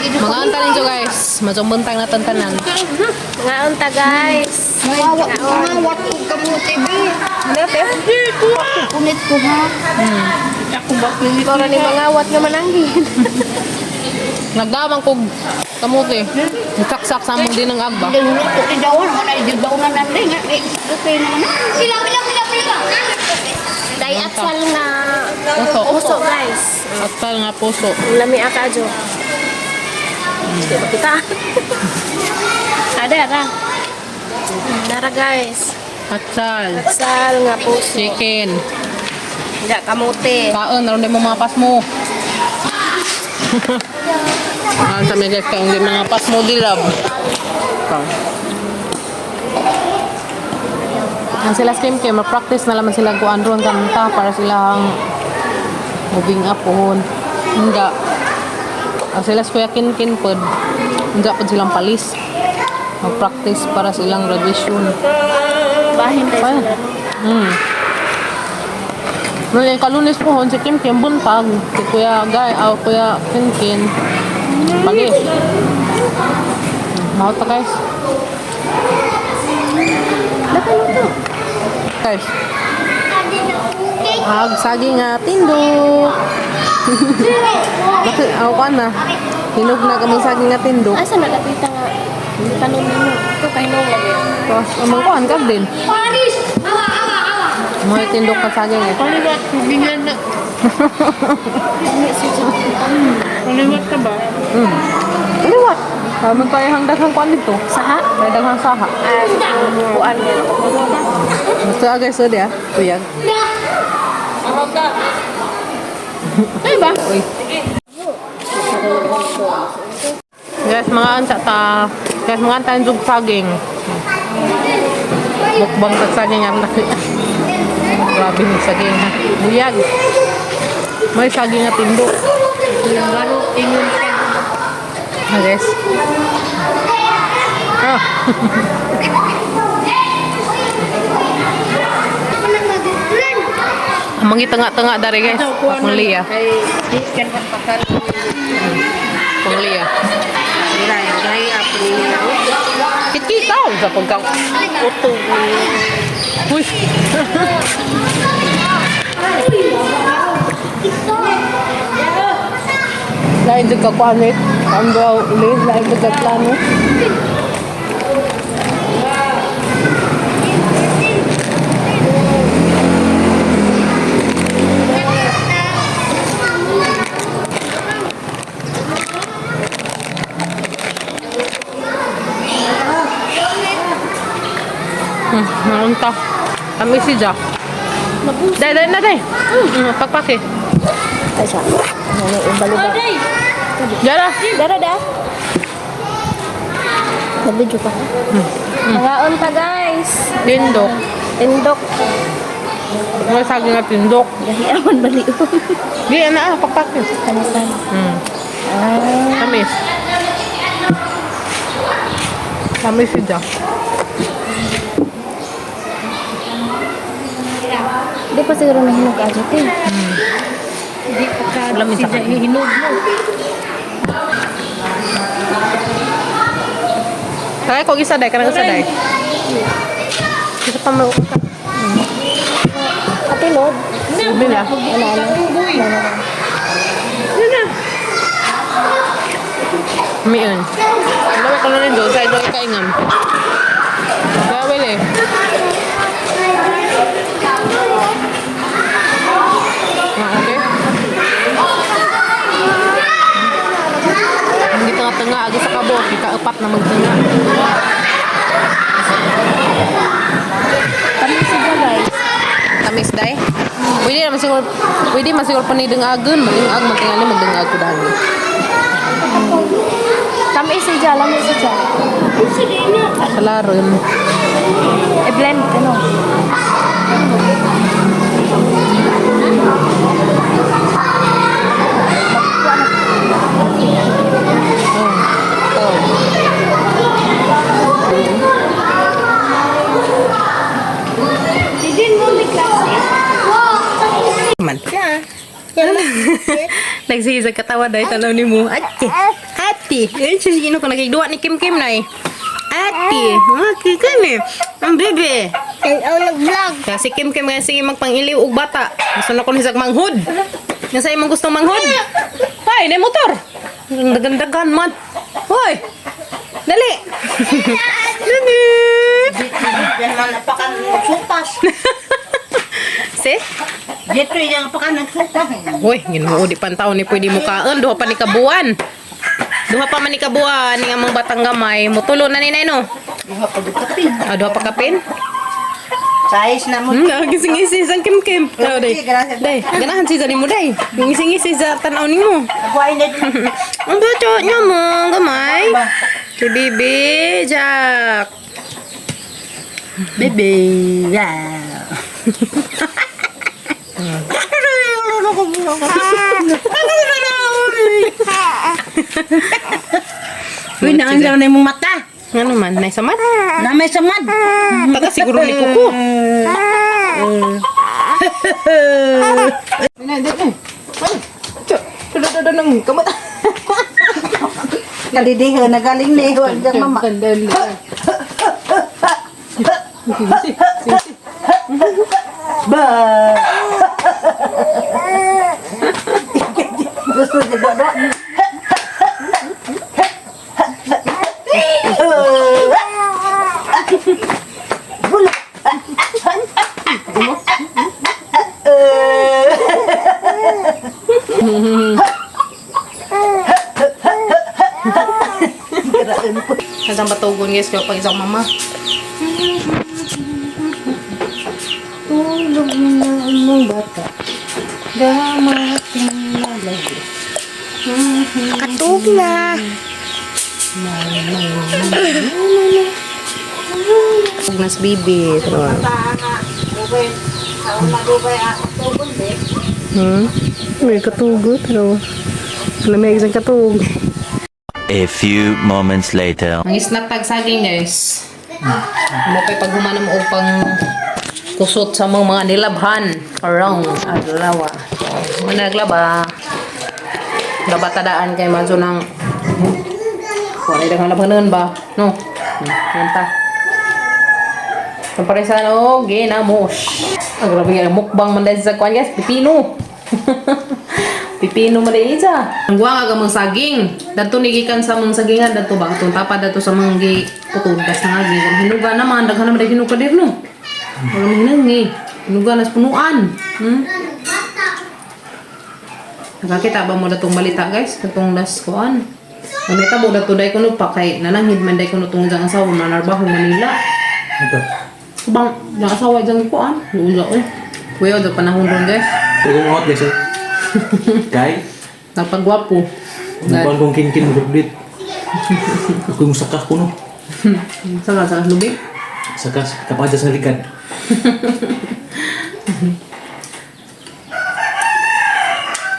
Mga unta ninyo guys. Majumbentang na tantanan. Mga unta guys. Mangawat ko kamuti be. Punit ko ha. Kora ni mangawat nga mananggin. Nagdamang kog kamuti. Saksak sa mong din ng agba. Dahil ko tidawon man ay dibawnan nande nga. Okay naman. Pila. Day atsal nga Puso. puso guys. Atal nga puso. Lami akajo. Hindi ba kita? Ada. Nara guys. Atsal. Atsal nga puso. Chicken. Hindi kamote. Kaon, naroon din mo mga pas mo. Sa mga guys, kaon din mga pas mo dilab. Ang sila skim kay ma-practice na laman sila kuan ron kanta para silang moving up pohon. Hindi. Ang sila kuya kin pod. Hindi pod silang palis. Mag-practice para silang graduation. Bahin tayo Paano? sila. Well, yung kalunis po, si Kim Kim buntag. Si Kuya Guy, Kuya Kin. Pagi. Mahal ta guys. Guys. Saging nga tindok. Bakit, ako na. Hinog na kamang saging nga tindok. Asa na lapita nga. Tanong ninyo. Ito kahinog lagi. Tapos, amang kuhan ka din. Mga tindok ka saging eh. Paliwat ko bingan na. Paliwat ka ba? Liwat. Sabi tayo hanggang kuhan dito. Saha? Tayo daghang saha. Kuan nga. Gusto agay so dia, tuyag. Ay ba? Uy. Guys, mga anta ta. Guys, mga anta yung saging. Mukbang sa saging ang laki. Grabe yung saging ha. Buyag. May saging at tindok. Laro ingon ka. Guys. Ah. Mangi tengah-tengah dari guys. Penglia. Ay, di kan pakar. Penglia. Gay apa ni? Kiti tahu sa pagkang Oto. push. Lain juga kuanit. Ando ulit lain juga plano. Naon ta? Kami si Jack. Dai na dai. Pagpaki. Ay siya. Ano yung balubag. Jara. Dara da. Nabidyo pa. Mga unta guys. Tindok. Tindok. May saging at tindok. Gahiawan baliw. Di na pagpaki. Kanisan. Tamis. Tamis si Jack. Di pa siguro nahinog aja te. Di pakar. Alam mo sa Sija hinog mo. Kaya ko isa dai, kanang isa dai. Isa pa mo. Katilod. Bila. Wala. Miun. Lawa ko na rin doon, sa ito ay kaingam. Kaya wala eh. Okay. Ang tengah-tengah, agak sa kabo, ika-4 na magtengah. Tamis siya guys. Tamis day. Pwede man siguro panideng-agon, magdeng-ag, matingali, magdeng-ag ko dahil. Tamis siya, lamis siya. Salaron. I-blend ano. Man. Nagsihisa katawa dahil tanaw ni mo. At Ati. Eh, sino ko nagigduwa ni Kim Kim na eh. Ati. Ati kami. Ang bebe. Tanaw nag-vlog. Kaya si Kim Kim nga sige magpangiliw og bata. Gusto na ko ni sag manghod. Nga sa imong gustong manghod. Hoy, na motor. Ang dagan-dagan man. Hoy. Dali. Dali. Yan man napakan supas. Si? Dito yung napakan nagsupas. Hoy, ginoo di pantaw ni pwede mo kaon. Duha pa ni kabuan. Duha pa man ni kabuan ni among batang gamay. Mutulo na ni nay no. Duha pa dukapin. Duha pa kapin. Size na mo. Gising-gising sang Kim Kim. Oh, day. Day, ganahan si Zani mo day. Gising-gising sa tanaw nimo. Buhay na din. Ang bato niya mo, gamay. Si Bibi, Jack. Bebe. Yeah. Uy, naandaw na yung mata. Ano man, nay samad? Na may samad. Taga siguro ni Kuko. Nang kamot. Kalidiho, nagaling liho. Diyan mama. Kandali. Ba. Gusto niya dodo. Nasang batugon guys kayo pag isang mama. Tulog na ang bata. Gamating na lagi. Katog na. Mas bibi. May katugot. Pero lamig isang katug. A few moments later. Ang snack tag saging guys. Mo pay paghumana mo og pang kusot sa mga nilabhan around adlaw. Managlaba. Labatadaan kay maso ng wala daghang labhanon ba? No. Yan ta. Pamparesan og ginamos. Ang grabe ang mukbang man dahil sa kwan guys, pipino. Pipino man dahil isa. Ang guwang aga mong saging. Dato nigikan sa mong sagingan dato ba? Itong tapad dato sa mga putugas na nga. Hinuga naman, daghan naman dahil hinugadir no. Wala mo hinangi. Hinuga nas punuan. Nakakita ba mo datong balita guys? Datong das kuan. Ang itabo dato dahil kuno pa kay nananghid man dahil kuno tungod ang asawa manarbaho Manila. Ito. Bang, yung asawa dyan kuan. Luula eh. Kuya, daw panahon ron guys. Ito kong hot guys. Kay, Napagwapo. nagpaan kong kin-kin mag-update. Ako yung sakas ko no. Saka lubi. Sakas, kapaja sa likad.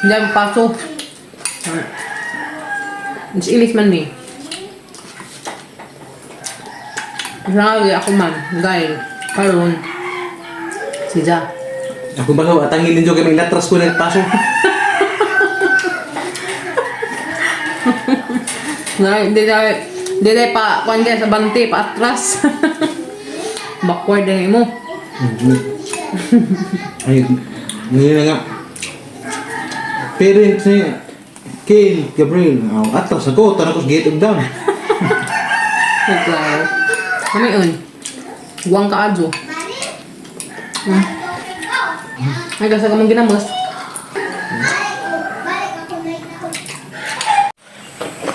Diyan paso. Ilis man ni. Lagi ako man. Dahil karon si Ja. Ako ba atangin din kami natras ko na paso. Hindi dahil pa kuan sa bante pa atras. Backward din mo. Ay, ngayon na nga. Parents ni Kale, Gabriel, atras ako, tanong ko sa gate of down. Claro. Kami yun. Huwag ka adyo. Ay, kasi ka mong ginamos.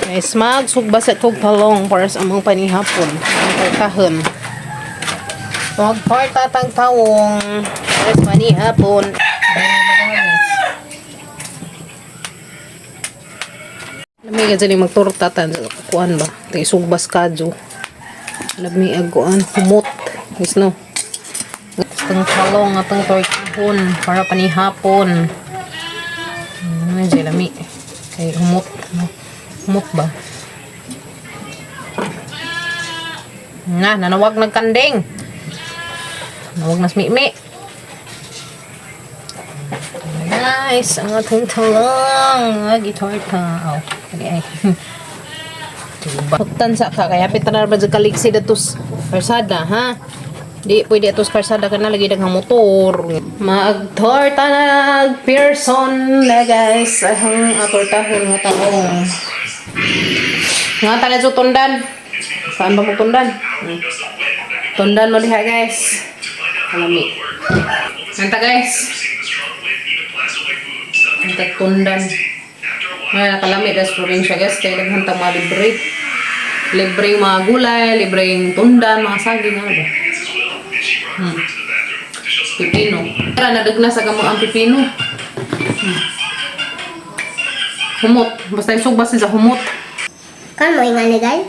Guys, magsugba sa kog talong para sa among panihapon. Ang karkahon. Magparta tang tawong para sa panihapon. Lamig ka dyan magturta ta. Kuan ba? Ito isugbas kadyo. Lamig aguan. Humot. Guys no. Itong talong atong torkahon para panihapon. Ano dyan lamig. Kay humot. Humot ba? Nga, nanawag nagkanding. Nanawag nas mi-mi. Guys, ang ating talong. Gitorta. Oh, okay. Pagtansa ka, kaya pitanar ba sa kaliksi datos karsada, ha? Di pwede atos karsada ka na lagi daghang motor. Mag-torta na Pearson na guys. Ahang atortahon nga tanong. Nga tanan sa tundan. Saan ba mo tundan? Tundan mo diha guys. Kalami. Nanta guys. Nanta tundan. Ngayon nakalami das probinsya guys. Kaya naghantang mga libre. Libreng mga gulay, libreng tundan, mga saging, ano ba? Pipino. Kaya nadagna sa gamang ang pipino. Humot. Basta yung sugbasin sa humot. Kan mo ingani guys?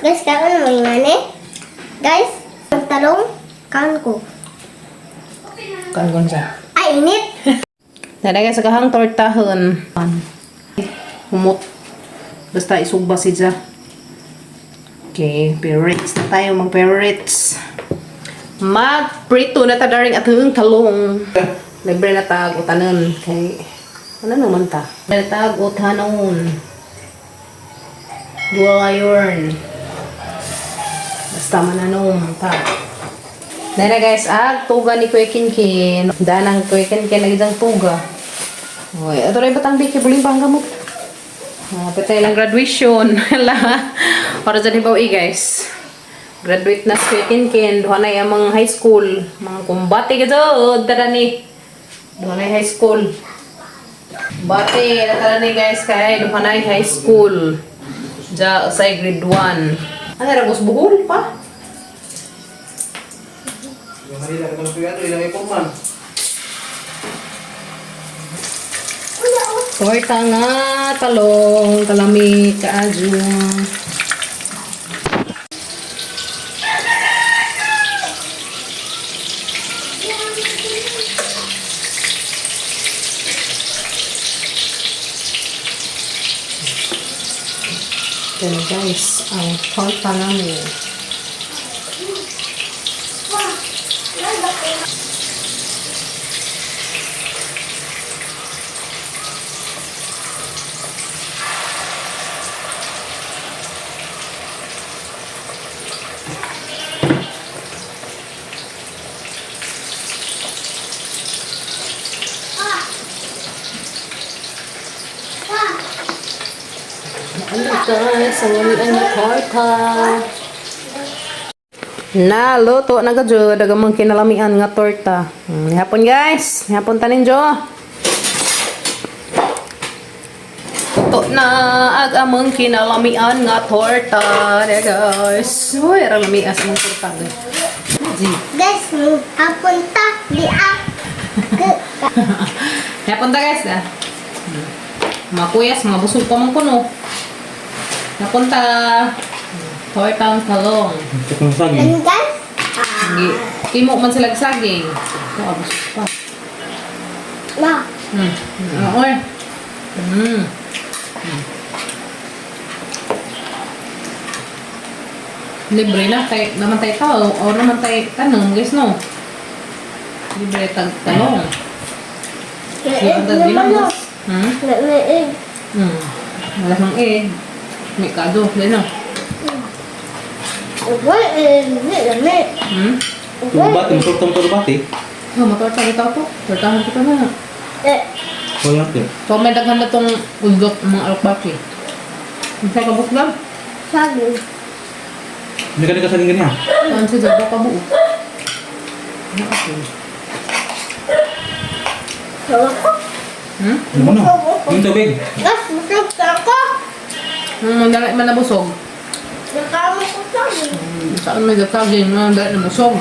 Guys, kan mo ingani? Guys, ang talong kan ko. Kanggon siya. Ay, init. Nalagay sa kahang tortahon. Humot. Basta isugbasin siya. Okay, favorites na tayo. Mag-favorites. Mag-prito na ta daring atong talong. Libre na tag utanon. Kay, ano naman ta? Libre na tag utanon. Dual iron. Basta mananom ta. Dahil na guys, tuga ni Kuya Kinkin. Danang Kuya Kinkin lagi dang tuga. Uy, ito rin batang biki, buling bang gamot. Patay lang graduation. Para dyan hibaw guys. Graduate na si Kuya Kinkin. Duha na yung mga high school. Mga kumbati ka dyan. Tara ni. Duha na yung high school. Bati. Tara ni guys. Kaya duha na yung high school. Diyan sa grade 1. Ano ragos buhol pa? Manila ka na piyado, ilang ipuman. Torta nga, talong, kalami, kaadyo. Ito na guys, ang torta namin. Ano guys, ang walian na torta. Naluto na gadyo, dagamang kinalamian nga torta. Hapon guys, hapon tanin jo. Luto na agamang kinalamian nga torta. There guys. Uy, ralamias ng torta guys. Guys, hapon ta, liak. Hapon ta guys na. Mga kuyas, mga busog pa mong kuno. Napunta. Torta ang talong. Ito kong saging. Ano guys? Timo man sila saging. Ito, abos pa. Na. Oy. Libre na kay naman tayo tao o naman tayo tanong guys no. Libre tag talong. Yung tag ginamos. Wala mang may kado, din no. Tulbati, masuktam tulbati. Matorta kita po. Tortahan kita na. Kaya ito. So may daghan na tong uldok mga alpaki. Ang sa kabuk lang. Sabi. Hindi ka saging ganyan. Ang sa jabo kabuo. Sabi ko. Ano mo na? Yung tubig. Guys, masarap ka ako. Dali man nabusog. Nakama ko sabi. Saan may gatagin na dali nabusog.